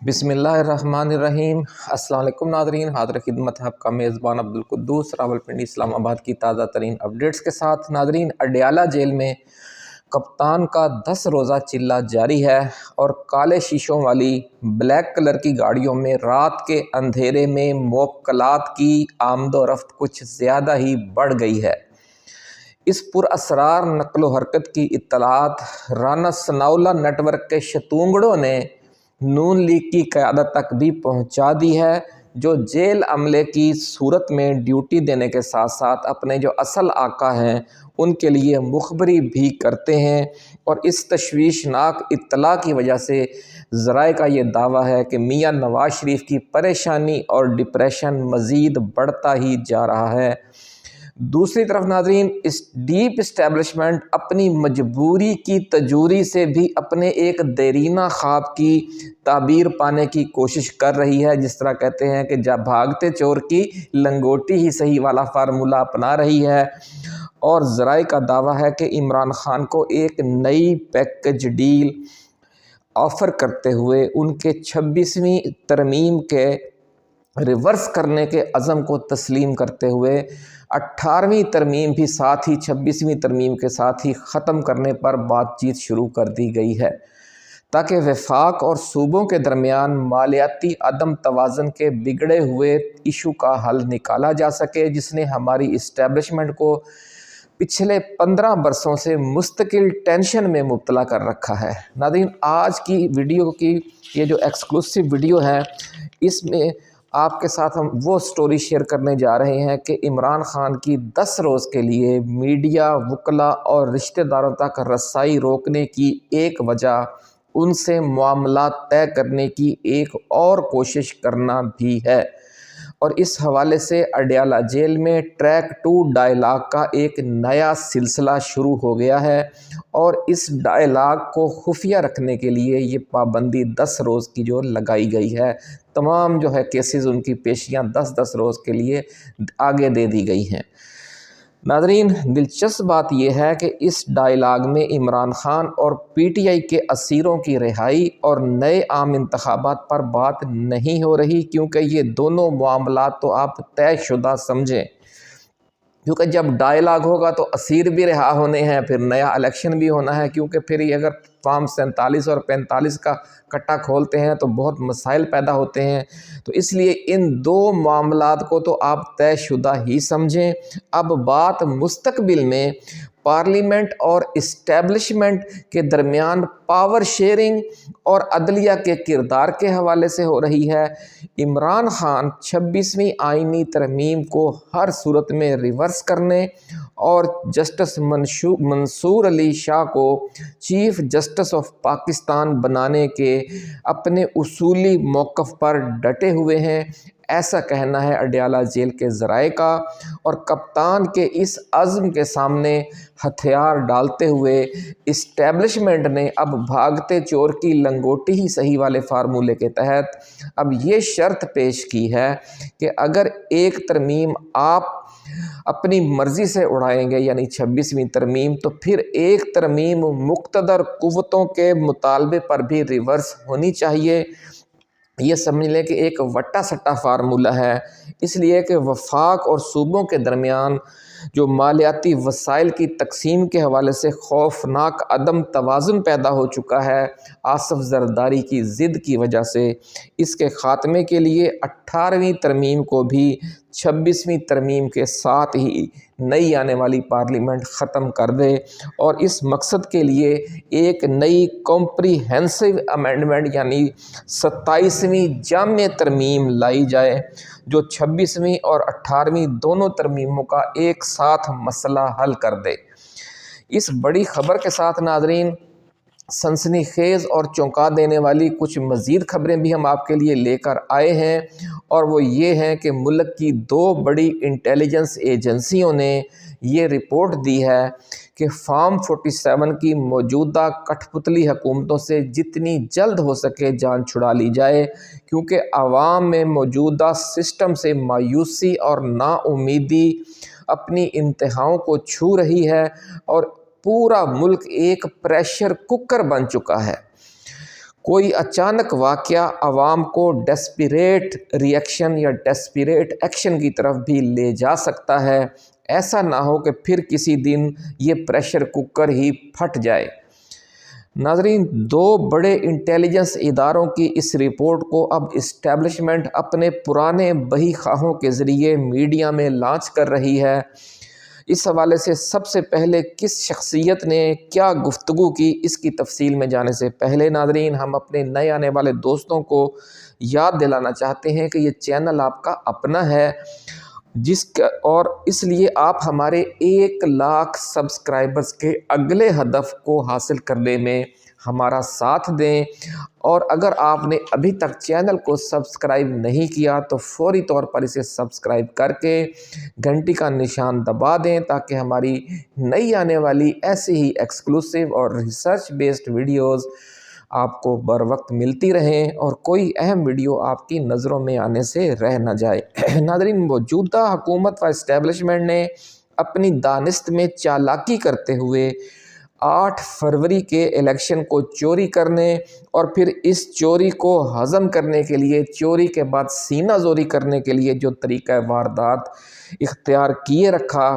بسم اللہ الرحمن الرحیم۔ السلام علیکم ناظرین، حاضر خدمت ہے آپ کا میزبان عبدالقدوس راولپنڈی اسلام آباد کی تازہ ترین اپڈیٹس کے ساتھ۔ ناظرین، اڈیالہ جیل میں کپتان کا 10 روزہ چلہ جاری ہے اور کالے شیشوں والی بلیک کلر کی گاڑیوں میں رات کے اندھیرے میں موکلات کی آمد و رفت کچھ زیادہ ہی بڑھ گئی ہے۔ اس پر اسرار نقل و حرکت کی اطلاعات رانا ثناءاللہ نیٹ ورک کے شتونگڑوں نے نون لیگ کی قیادت تک بھی پہنچا دی ہے، جو جیل عملے کی صورت میں ڈیوٹی دینے کے ساتھ ساتھ اپنے جو اصل آقا ہیں ان کے لیے مخبری بھی کرتے ہیں۔ اور اس تشویشناک اطلاع کی وجہ سے ذرائع کا یہ دعویٰ ہے کہ میاں نواز شریف کی پریشانی اور ڈپریشن مزید بڑھتا ہی جا رہا ہے۔ دوسری طرف ناظرین، اس ڈیپ اسٹیبلشمنٹ اپنی مجبوری کی تجوری سے بھی اپنے ایک دیرینہ خواب کی تعبیر پانے کی کوشش کر رہی ہے، جس طرح کہتے ہیں کہ جب بھاگتے چور کی لنگوٹی ہی صحیح والا فارمولہ اپنا رہی ہے۔ اور ذرائع کا دعویٰ ہے کہ عمران خان کو ایک نئی پیکج ڈیل آفر کرتے ہوئے ان کے 26ویں ترمیم کے ریورس کرنے کے عزم کو تسلیم کرتے ہوئے 18ویں ترمیم بھی ساتھ ہی 26ویں ترمیم کے ساتھ ہی ختم کرنے پر بات چیت شروع کر دی گئی ہے، تاکہ وفاق اور صوبوں کے درمیان مالیاتی عدم توازن کے بگڑے ہوئے ایشو کا حل نکالا جا سکے، جس نے ہماری اسٹیبلشمنٹ کو پچھلے 15 برسوں سے مستقل ٹینشن میں مبتلا کر رکھا ہے۔ ناظرین، آج کی ویڈیو کی یہ جو ایکسکلوسیو ویڈیو ہے، اس میں آپ کے ساتھ ہم وہ سٹوری شیئر کرنے جا رہے ہیں کہ عمران خان کی 10 روز کے لیے میڈیا، وکلاء اور رشتہ داروں تک رسائی روکنے کی ایک وجہ ان سے معاملات طے کرنے کی ایک اور کوشش کرنا بھی ہے۔ اور اس حوالے سے اڈیالہ جیل میں ٹریک 2 ڈائلاگ کا ایک نیا سلسلہ شروع ہو گیا ہے، اور اس ڈائلاگ کو خفیہ رکھنے کے لیے یہ پابندی 10 روز کی جو لگائی گئی ہے، تمام جو ہے کیسز ان کی پیشیاں 10 روز کے لیے آگے دے دی گئی ہیں۔ ناظرین، دلچسپ بات یہ ہے کہ اس ڈائلاگ میں عمران خان اور پی ٹی آئی کے اسیروں کی رہائی اور نئے عام انتخابات پر بات نہیں ہو رہی، کیونکہ یہ دونوں معاملات تو آپ طے شدہ سمجھیں، کیونکہ جب ڈائلاگ ہوگا تو اسیر بھی رہا ہونے ہیں، پھر نیا الیکشن بھی ہونا ہے، کیونکہ پھر یہ اگر فارم 47 اور 45 کا کٹا کھولتے ہیں تو بہت مسائل پیدا ہوتے ہیں۔ تو اس لیے ان دو معاملات کو تو آپ طے شدہ ہی سمجھیں۔ اب بات مستقبل میں پارلیمنٹ اور اسٹیبلشمنٹ کے درمیان پاور شیئرنگ اور عدلیہ کے کردار کے حوالے سے ہو رہی ہے۔ عمران خان 26ویں آئینی ترمیم کو ہر صورت میں ریورس کرنے اور جسٹس منصور علی شاہ کو چیف جسٹس آف پاکستان بنانے کے اپنے اصولی موقف پر ڈٹے ہوئے ہیں، ایسا کہنا ہے اڈیالہ جیل کے ذرائع کا۔ اور کپتان کے اس عزم کے سامنے ہتھیار ڈالتے ہوئے اسٹیبلشمنٹ نے اب بھاگتے چور کی لنگوٹی ہی صحیح والے فارمولے کے تحت اب یہ شرط پیش کی ہے کہ اگر ایک ترمیم آپ اپنی مرضی سے اڑائیں گے، یعنی 26ویں ترمیم، تو پھر ایک ترمیم مقتدر قوتوں کے مطالبے پر بھی ریورس ہونی چاہیے۔ یہ سمجھ لیں کہ ایک وٹا سٹا فارمولہ ہے، اس لیے کہ وفاق اور صوبوں کے درمیان جو مالیاتی وسائل کی تقسیم کے حوالے سے خوفناک عدم توازن پیدا ہو چکا ہے آصف زرداری کی ضد کی وجہ سے، اس کے خاتمے کے لیے 18ویں ترمیم کو بھی 26ویں ترمیم کے ساتھ ہی نئی آنے والی پارلیمنٹ ختم کر دے، اور اس مقصد کے لیے ایک نئی کمپریہنسو امینڈمنٹ یعنی 27ویں جامع ترمیم لائی جائے، جو 26ویں اور 18ویں دونوں ترمیموں کا ایک ساتھ مسئلہ حل کر دے۔ اس بڑی خبر کے ساتھ ناظرین، سنسنی خیز اور چونکا دینے والی کچھ مزید خبریں بھی ہم آپ کے لیے لے کر آئے ہیں، اور وہ یہ ہیں کہ ملک کی 2 بڑی انٹیلیجنس ایجنسیوں نے یہ رپورٹ دی ہے کہ فارم 47 کی موجودہ کٹھ پتلی حکومتوں سے جتنی جلد ہو سکے جان چھڑا لی جائے، کیونکہ عوام میں موجودہ سسٹم سے مایوسی اور نا امیدی اپنی انتہاؤں کو چھو رہی ہے، اور پورا ملک ایک پریشر کوکر بن چکا ہے۔ کوئی اچانک واقعہ عوام کو ڈیسپریٹ ریئیکشن یا ڈیسپریٹ ایکشن کی طرف بھی لے جا سکتا ہے۔ ایسا نہ ہو کہ پھر کسی دن یہ پریشر کوکر ہی پھٹ جائے۔ ناظرین، 2 بڑے انٹیلیجنس اداروں کی اس رپورٹ کو اب اسٹیبلشمنٹ اپنے پرانے بہی خواہوں کے ذریعے میڈیا میں لانچ کر رہی ہے۔ اس حوالے سے سب سے پہلے کس شخصیت نے کیا گفتگو کی، اس کی تفصیل میں جانے سے پہلے ناظرین ہم اپنے نئے آنے والے دوستوں کو یاد دلانا چاہتے ہیں کہ یہ چینل آپ کا اپنا ہے، اور اس لیے آپ ہمارے 1 لاکھ سبسکرائبرز کے اگلے ہدف کو حاصل کرنے میں ہمارا ساتھ دیں، اور اگر آپ نے ابھی تک چینل کو سبسکرائب نہیں کیا تو فوری طور پر اسے سبسکرائب کر کے گھنٹی کا نشان دبا دیں تاکہ ہماری نئی آنے والی ایسی ہی ایکسکلوسیو اور ریسرچ بیسڈ ویڈیوز آپ کو بر وقت ملتی رہیں اور کوئی اہم ویڈیو آپ کی نظروں میں آنے سے رہ نہ جائے۔ ناظرین، موجودہ حکومت و اسٹیبلشمنٹ نے اپنی دانست میں چالاکی کرتے ہوئے 8 فروری کے الیکشن کو چوری کرنے اور پھر اس چوری کو ہضم کرنے کے لیے، چوری کے بعد سینہ زوری کرنے کے لیے جو طریقہ واردات اختیار کیے رکھا،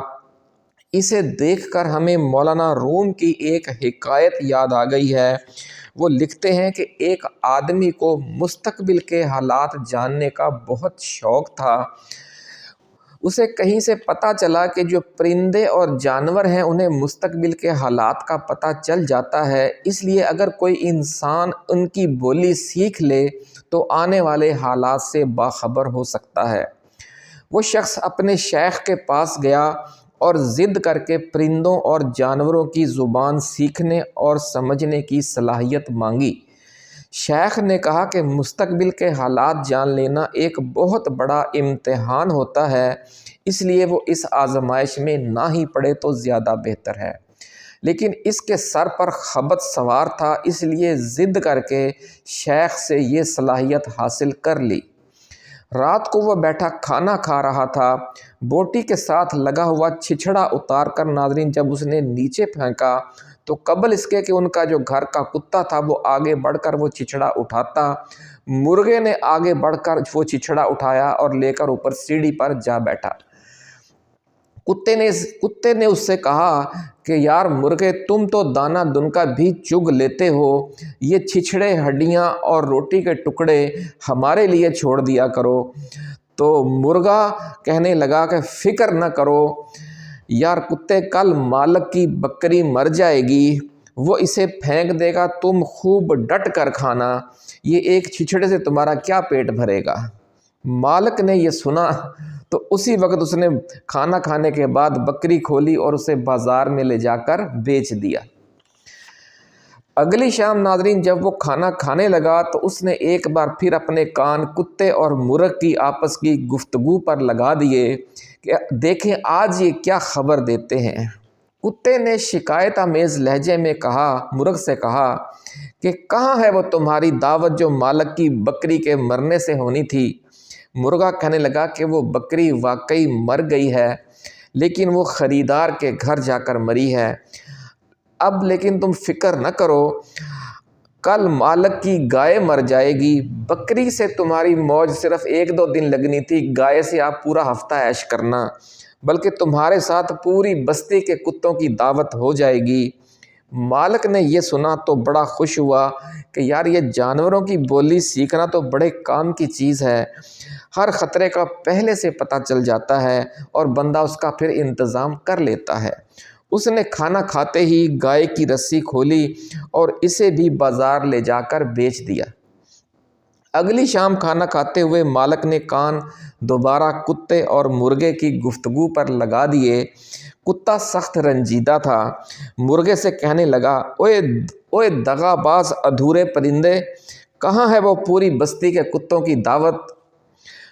اسے دیکھ کر ہمیں مولانا روم کی ایک حکایت یاد آ گئی ہے۔ وہ لکھتے ہیں کہ ایک آدمی کو مستقبل کے حالات جاننے کا بہت شوق تھا۔ اسے کہیں سے پتہ چلا کہ جو پرندے اور جانور ہیں انہیں مستقبل کے حالات کا پتہ چل جاتا ہے، اس لیے اگر کوئی انسان ان کی بولی سیکھ لے تو آنے والے حالات سے باخبر ہو سکتا ہے۔ وہ شخص اپنے شیخ کے پاس گیا اور ضد کر کے پرندوں اور جانوروں کی زبان سیکھنے اور سمجھنے کی صلاحیت مانگی۔ شیخ نے کہا کہ مستقبل کے حالات جان لینا ایک بہت بڑا امتحان ہوتا ہے، اس لیے وہ اس آزمائش میں نہ ہی پڑے تو زیادہ بہتر ہے، لیکن اس کے سر پر خبط سوار تھا، اس لیے ضد کر کے شیخ سے یہ صلاحیت حاصل کر لی۔ رات کو وہ بیٹھا کھانا کھا رہا تھا، بوٹی کے ساتھ لگا ہوا چھچھڑا اتار کر ناظرین جب اس نے نیچے پھینکا تو قبل اس کے کہ ان کا جو گھر کا کتا تھا وہ آگے بڑھ کر وہ چھچھڑا اٹھاتا، مرغے نے آگے بڑھ کر وہ چھچھڑا اٹھایا اور لے کر اوپر سیڑھی پر جا بیٹھا۔ کتے نے اس سے کہا کہ یار مرغے، تم تو دانہ دن کا بھی چگ لیتے ہو، یہ چھچھڑے، ہڈیاں اور روٹی کے ٹکڑے ہمارے لیے چھوڑ دیا کرو۔ تو مرغا کہنے لگا کہ فکر نہ کرو یار کتے، کل مالک کی بکری مر جائے گی، وہ اسے پھینک دے گا، تم خوب ڈٹ کر کھانا، یہ ایک چھچڑے سے تمہارا کیا پیٹ بھرے گا۔ مالک نے یہ سنا تو اسی وقت اس نے کھانا کھانے کے بعد بکری کھولی اور اسے بازار میں لے جا کر بیچ دیا۔ اگلی شام ناظرین جب وہ کھانا کھانے لگا تو اس نے ایک بار پھر اپنے کان کتے اور مرغ کی آپس کی گفتگو پر لگا دیے کہ دیکھیں آج یہ کیا خبر دیتے ہیں۔ کتے نے شکایت آمیز لہجے میں کہا، مرغ سے کہا کہ کہاں ہے وہ تمہاری دعوت جو مالک کی بکری کے مرنے سے ہونی تھی۔ مرغا کہنے لگا کہ وہ بکری واقعی مر گئی ہے، لیکن وہ خریدار کے گھر جا کر مری ہے۔ اب لیکن تم فکر نہ کرو، کل مالک کی گائے مر جائے گی، بکری سے تمہاری موج صرف 1-2 دن لگنی تھی، گائے سے آپ پورا ہفتہ عیش کرنا، بلکہ تمہارے ساتھ پوری بستی کے کتوں کی دعوت ہو جائے گی۔ مالک نے یہ سنا تو بڑا خوش ہوا کہ یار یہ جانوروں کی بولی سیکھنا تو بڑے کام کی چیز ہے، ہر خطرے کا پہلے سے پتہ چل جاتا ہے اور بندہ اس کا پھر انتظام کر لیتا ہے۔ اس نے کھانا کھاتے ہی گائے کی رسی کھولی اور اسے بھی بازار لے جا کر بیچ دیا۔ اگلی شام کھانا کھاتے ہوئے مالک نے کان دوبارہ کتے اور مرغے کی گفتگو پر لگا دیے۔ کتا سخت رنجیدہ تھا، مرغے سے کہنے لگا، اوے دغا باز ادھورے پرندے، کہاں ہے وہ پوری بستی کے کتوں کی دعوت۔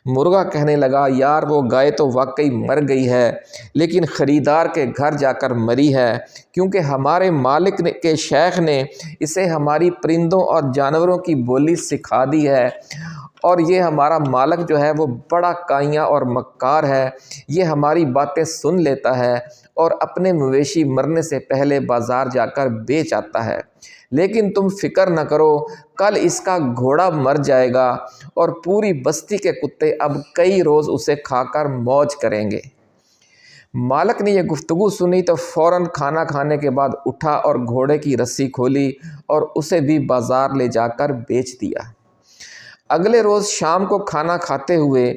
مرغا کہنے لگا، یار وہ گائے تو واقعی مر گئی ہے، لیکن خریدار کے گھر جا کر مری ہے، کیونکہ ہمارے مالک کے شیخ نے اسے ہماری پرندوں اور جانوروں کی بولی سکھا دی ہے، اور یہ ہمارا مالک جو ہے وہ بڑا کائیاں اور مکار ہے، یہ ہماری باتیں سن لیتا ہے اور اپنے مویشی مرنے سے پہلے بازار جا کر بیچ آتا ہے۔ لیکن تم فکر نہ کرو، کل اس کا گھوڑا مر جائے گا اور پوری بستی کے کتے اب کئی روز اسے کھا کر موج کریں گے۔ مالک نے یہ گفتگو سنی تو فوراً کھانا کھانے کے بعد اٹھا اور گھوڑے کی رسی کھولی اور اسے بھی بازار لے جا کر بیچ دیا۔ اگلے روز شام کو کھانا کھاتے ہوئے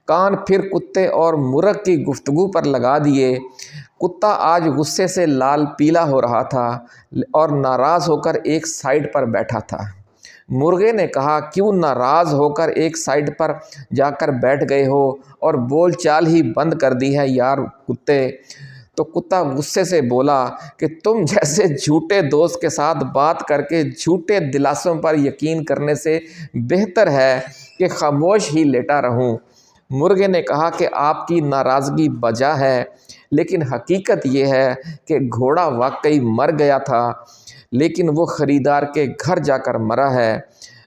کان پھر کتے اور مرغ کی گفتگو پر لگا دیے۔ کتا آج غصے سے لال پیلا ہو رہا تھا اور ناراض ہو کر ایک سائڈ پر بیٹھا تھا۔ مرغے نے کہا، کیوں ناراض ہو کر ایک سائڈ پر جا کر بیٹھ گئے ہو اور بول چال ہی بند کر دی ہے یار کتے؟ تو کتا غصے سے بولا کہ تم جیسے جھوٹے دوست کے ساتھ بات کر کے جھوٹے دلاسوں پر یقین کرنے سے بہتر ہے کہ خاموش ہی لیٹا رہوں۔ مرغے نے کہا کہ آپ کی ناراضگی بجا ہے، لیکن حقیقت یہ ہے کہ گھوڑا واقعی مر گیا تھا، لیکن وہ خریدار کے گھر جا کر مرا ہے۔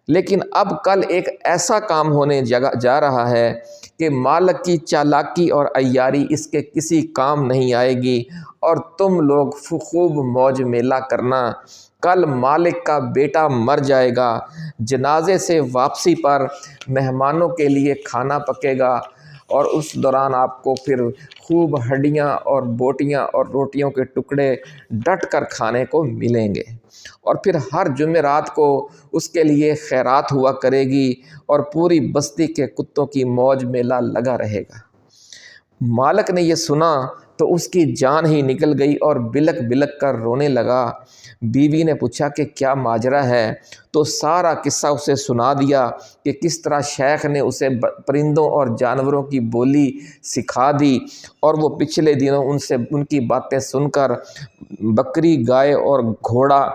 لیکن اب کل ایک ایسا کام ہونے جا رہا ہے کہ مالک کی چالاکی اور عیاری اس کے کسی کام نہیں آئے گی، اور تم لوگ خوب موج میلہ کرنا۔ کل مالک کا بیٹا مر جائے گا، جنازے سے واپسی پر مہمانوں کے لیے کھانا پکے گا، اور اس دوران آپ کو پھر خوب ہڈیاں اور بوٹیاں اور روٹیوں کے ٹکڑے ڈٹ کر کھانے کو ملیں گے، اور پھر ہر جمعرات کو اس کے لیے خیرات ہوا کرے گی، اور پوری بستی کے کتوں کی موج میلہ لگا رہے گا۔ مالک نے یہ سنا تو اس کی جان ہی نکل گئی اور بلک بلک کر رونے لگا۔ بیوی نے پوچھا کہ کیا ماجرا ہے؟ تو سارا قصہ اسے سنا دیا کہ کس طرح شیخ نے اسے پرندوں اور جانوروں کی بولی سکھا دی، اور وہ پچھلے دنوں ان کی باتیں سن کر بکری، گائے اور گھوڑا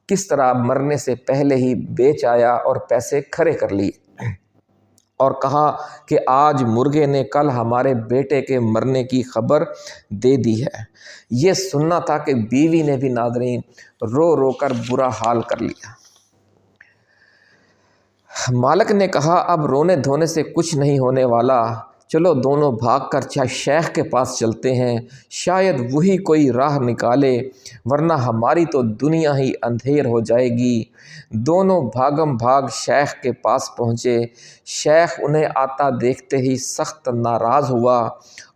کس طرح مرنے سے پہلے ہی بیچ آیا اور پیسے کھڑے کر لیے، اور کہا کہ آج مرغے نے کل ہمارے بیٹے کے مرنے کی خبر دے دی ہے۔ یہ سننا تھا کہ بیوی نے بھی ناظرین رو رو کر برا حال کر لیا۔ مالک نے کہا، اب رونے دھونے سے کچھ نہیں ہونے والا، چلو دونوں بھاگ کر شیخ کے پاس چلتے ہیں، شاید وہی کوئی راہ نکالے، ورنہ ہماری تو دنیا ہی اندھیر ہو جائے گی۔ دونوں بھاگم بھاگ شیخ کے پاس پہنچے۔ شیخ انہیں آتا دیکھتے ہی سخت ناراض ہوا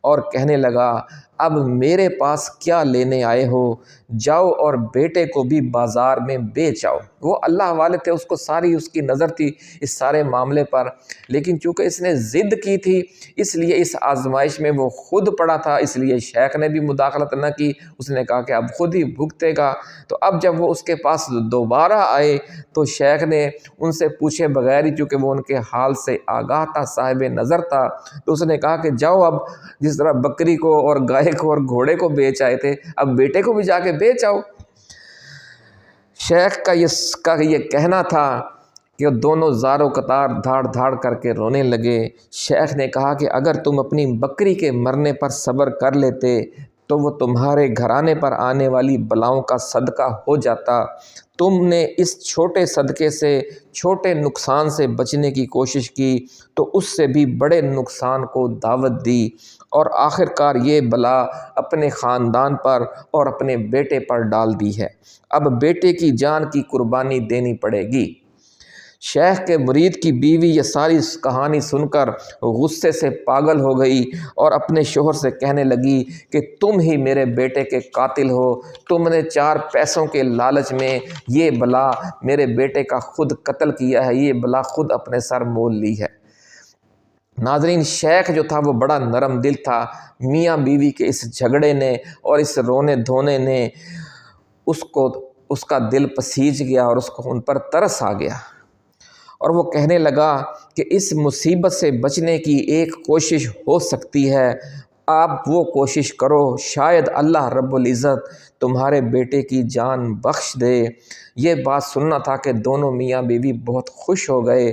اور کہنے لگا، اب میرے پاس کیا لینے آئے ہو؟ جاؤ اور بیٹے کو بھی بازار میں بیچ آؤ۔ وہ اللہ والے تھے، اس کو ساری اس کی نظر تھی اس سارے معاملے پر، لیکن چونکہ اس نے ضد کی تھی اس لیے اس آزمائش میں وہ خود پڑا تھا، اس لیے شیخ نے بھی مداخلت نہ کی۔ اس نے کہا کہ اب خود ہی بھگتے گا۔ تو اب جب وہ اس کے پاس دوبارہ آئے تو شیخ نے ان سے پوچھے بغیر ہی، چونکہ وہ ان کے حال سے آگاہ تھا، صاحب نظر تھا، تو اس نے کہا کہ جاؤ، اب جس طرح بکری کو اور گائے کو اور گھوڑے کو بیچ آئے تھے، اب بیٹے کو بھی جا کے بیچ آؤ۔ شیخ کا یہ کہنا تھا کہ دونوں زار و قطار دھاڑ دھاڑ کر کے رونے لگے۔ شیخ نے کہا کہ اگر تم اپنی بکری کے مرنے پر صبر کر لیتے تو وہ تمہارے گھرانے پر آنے والی بلاؤں کا صدقہ ہو جاتا۔ تم نے اس چھوٹے صدقے سے، چھوٹے نقصان سے بچنے کی کوشش کی تو اس سے بھی بڑے نقصان کو دعوت دی، اور آخرکار یہ بلا اپنے خاندان پر اور اپنے بیٹے پر ڈال دی ہے۔ اب بیٹے کی جان کی قربانی دینی پڑے گی۔ شیخ کے مرید کی بیوی یہ ساری کہانی سن کر غصے سے پاگل ہو گئی اور اپنے شوہر سے کہنے لگی کہ تم ہی میرے بیٹے کے قاتل ہو، تم نے 4 پیسوں کے لالچ میں یہ بلا میرے بیٹے کا خود قتل کیا ہے، یہ بلا خود اپنے سر مول لی ہے۔ ناظرین، شیخ جو تھا وہ بڑا نرم دل تھا۔ میاں بیوی کے اس جھگڑے نے اور اس رونے دھونے نے اس کا دل پسیج گیا اور اس کو ان پر ترس آ گیا، اور وہ کہنے لگا کہ اس مصیبت سے بچنے کی ایک کوشش ہو سکتی ہے، آپ وہ کوشش کرو، شاید اللہ رب العزت تمہارے بیٹے کی جان بخش دے۔ یہ بات سننا تھا کہ دونوں میاں بیوی بہت خوش ہو گئے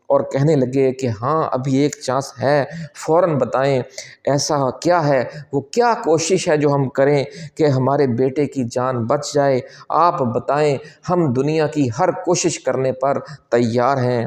اور کہنے لگے کہ ہاں ابھی ایک چانس ہے، فوراً بتائیں ایسا کیا ہے، وہ کیا کوشش ہے جو ہم کریں کہ ہمارے بیٹے کی جان بچ جائے، آپ بتائیں، ہم دنیا کی ہر کوشش کرنے پر تیار ہیں۔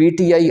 PTI